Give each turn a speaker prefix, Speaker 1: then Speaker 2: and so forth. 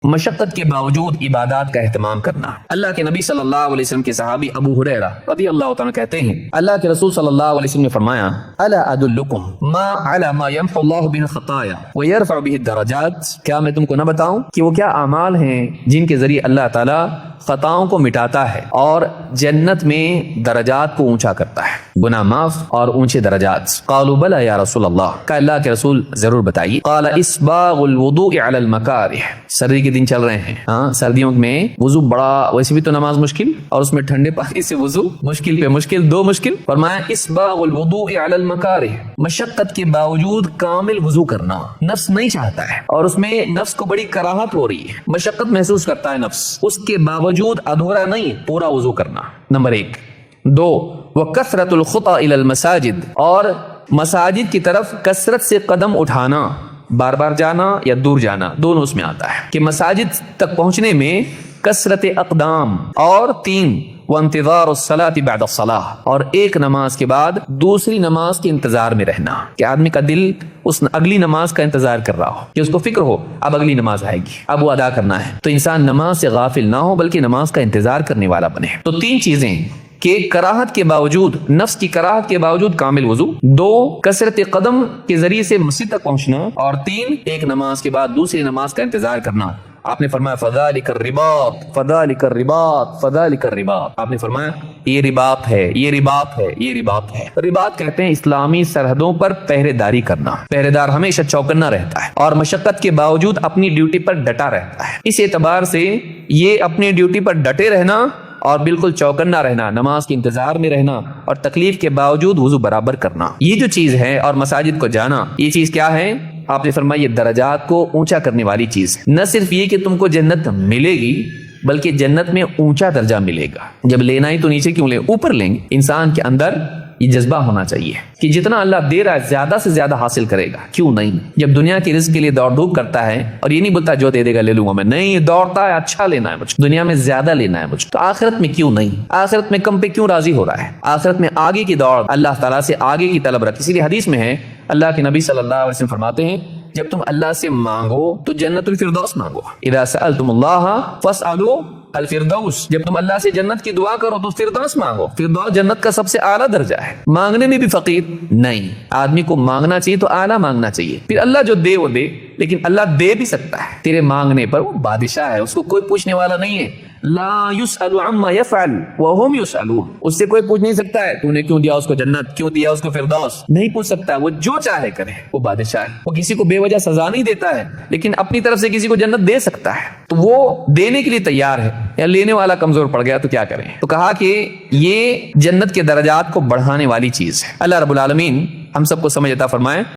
Speaker 1: مشقت کے باوجود عبادات کا اہتمام کرنا۔ اللہ کے نبی صلی اللہ علیہ وسلم کے صحابی ابو ہریرہ رضی اللہ تعالیٰ کہتے ہیں اللہ کے رسول صلی اللہ علیہ وسلم نے فرمایا الا ادلکم ما علی ما یمحو اللہ بہ الخطایا ویرفع بہ الدرجات، کیا میں تم کو نہ بتاؤں کہ وہ کیا اعمال ہیں جن کے ذریعے اللہ تعالیٰ خطاؤں کو مٹاتا ہے اور جنت میں درجات کو اونچا کرتا ہے، گناہ معاف اور اونچے درجات۔ قالوا بلا یا رسول اللہ، کہ اللہ کے رسول ضرور بتائیے۔ قال اسباغ الوضوء علی المکارہ، سردی کے دن چل رہے ہیں، سردیوں میں وضو بڑا، ویسے بھی تو نماز مشکل اور اس میں ٹھنڈے پانی سے وضو مشکل پہ مشکل، دو مشکل۔ فرمایا اسباغ الوضوء علی المکارہ، مشقت کے باوجود کامل وضو کرنا، نفس نہیں چاہتا ہے اور اس میں نفس کو بڑی کراہت ہو رہی ہے، مشقت محسوس کرتا ہے نفس، اس کے باوجود ادھورا نہیں، پورا وضو کرنا، نمبر 1۔ 2 وکثرۃ الخطی الی المساجد، اور مساجد کی طرف کثرت سے قدم اٹھانا، بار بار جانا یا دور جانا، دونوں اس میں آتا ہے کہ مساجد تک پہنچنے میں کثرت اقدام۔ اور 3 وانتظار الصلاة بعد الصلاة، اور ایک نماز کے بعد دوسری نماز کے انتظار میں رہنا، کہ آدمی کا دل اس اگلی نماز کا انتظار کر رہا ہو، کہ اس کو فکر ہو اب اگلی نماز آئے گی، اب وہ ادا کرنا ہے، تو انسان نماز سے غافل نہ ہو بلکہ نماز کا انتظار کرنے والا بنے۔ تو 3 چیزیں کہ کراہت کے باوجود، نفس کی کراہت کے باوجود کامل وضو، 2 کثرت قدم کے ذریعے سے مسجد تک پہنچنا، اور 3 ایک نماز کے بعد دوسری نماز کا انتظار کرنا۔ آپ نے فرمایا فذالک الرباط، فذالک الرباط، فذالک الرباط، آپ نے فرمایا یہ رباط ہے، یہ رباط ہے، یہ رباط ہے۔ رباط کہتے ہیں اسلامی سرحدوں پر پہرے داری کرنا، پہرے دار ہمیشہ چوکنا رہتا ہے اور مشقت کے باوجود اپنی ڈیوٹی پر ڈٹا رہتا ہے۔ اس اعتبار سے یہ اپنی ڈیوٹی پر ڈٹے رہنا اور بالکل چوکنا رہنا، نماز کے انتظار میں رہنا اور تکلیف کے باوجود وضو برابر کرنا، یہ جو چیز ہے، اور مساجد کو جانا، یہ چیز کیا ہے؟ آپ نے فرمایا یہ درجات کو اونچا کرنے والی چیز، نہ صرف یہ کہ تم کو جنت ملے گی بلکہ جنت میں اونچا درجہ ملے گا۔ جب لینا ہی تو نیچے کیوں لیں، اوپر لیں گے۔ انسان کے اندر یہ جذبہ ہونا چاہیے کہ جتنا اللہ دے رہا ہے زیادہ سے زیادہ حاصل کرے گا، کیوں نہیں؟ جب دنیا کی رزق کے لیے دوڑ دھوپ کرتا ہے اور یہ نہیں بولتا جو دے دے گا لے لوں گا میں، نہیں، یہ دوڑتا ہے اچھا لینا ہے مجھ کو، دنیا میں زیادہ لینا ہے مجھ کو، تو آخرت میں کیوں نہیں؟ آخرت میں کم پہ کیوں راضی ہو رہا ہے؟ آخرت میں آگے کی دوڑ، اللہ تعالیٰ سے آگے کی طلب رکھ۔ اسی لیے حدیث میں ہے، اللہ کے نبی صلی اللہ علیہ وسلم فرماتے ہیں جب تم اللہ سے مانگو تو جنت الفردوس مانگو، اذا سألتم اللہ فاسألوا الفردوس، جب تم اللہ سے جنت کی دعا کرو تو فردوس مانگو۔ فردوس جنت کا سب سے اعلیٰ درجہ ہے، مانگنے میں بھی فقیر نہیں، آدمی کو مانگنا چاہیے تو اعلیٰ مانگنا چاہیے، پھر اللہ جو دے وہ دے، لیکن اللہ دے بھی سکتا ہے تیرے مانگنے پر، وہ بادشاہ ہے، اس کو کوئی پوچھنے والا نہیں ہے۔ لا يسأل عما يفعل وهم يسألون، اس سے کوئی پوچھ نہیں سکتا ہے تو نے کیوں دیا اس کو جنت، کیوں دیا اس کو فردوس، نہیں پوچھ سکتا، وہ جو چاہے کرے، وہ بادشاہ ہے، وہ کسی کو بے وجہ سزا نہیں دیتا ہے لیکن اپنی طرف سے کسی کو جنت دے سکتا ہے، تو وہ دینے کے لیے تیار ہے، یا لینے والا کمزور پڑ گیا تو کیا کریں؟ تو کہا کہ یہ جنت کے درجات کو بڑھانے والی چیز ہے۔ اللہ رب العالمین ہم سب کو سمجھ عطا فرمائے۔